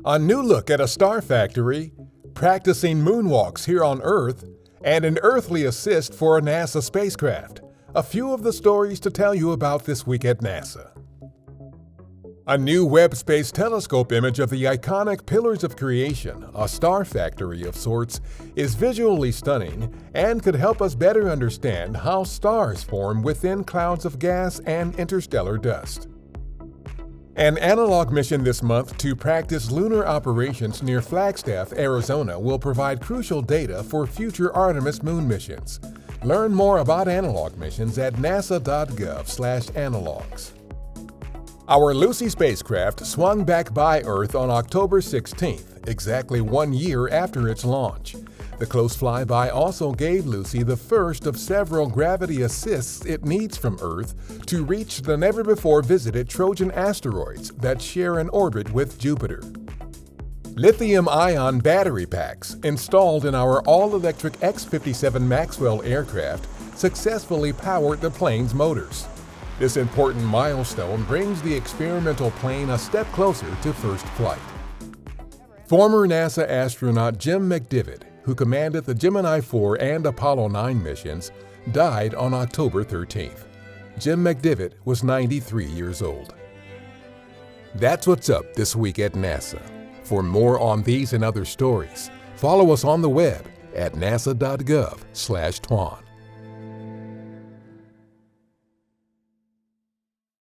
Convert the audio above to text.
a new look at a star factory, practicing moonwalks here on Earth, and an earthly assist for a NASA spacecraft. A few of the stories to tell you about this week at NASA. A new Webb Space Telescope image of the iconic Pillars of Creation, a star factory of sorts, is visually stunning and could help us better understand how stars form within clouds of gas and interstellar dust. An analog mission this month to practice lunar operations near Flagstaff, Arizona will provide crucial data for future Artemis moon missions. Learn more about analog missions at nasa.gov/analogs. Our Lucy spacecraft swung back by Earth on October 16th, exactly 1 year after its launch. The close flyby also gave Lucy the first of several gravity assists it needs from Earth to reach the never-before-visited Trojan asteroids that share an orbit with Jupiter. Lithium-ion battery packs installed in our all-electric X-57 Maxwell aircraft successfully powered the plane's motors. This important milestone brings the experimental plane a step closer to first flight. Former NASA astronaut Jim McDivitt, who commanded the Gemini 4 and Apollo 9 missions, died on October 13th. Jim McDivitt was 93 years old. That's what's up this week at NASA. For more on these and other stories, follow us on the web at nasa.gov/TWAN.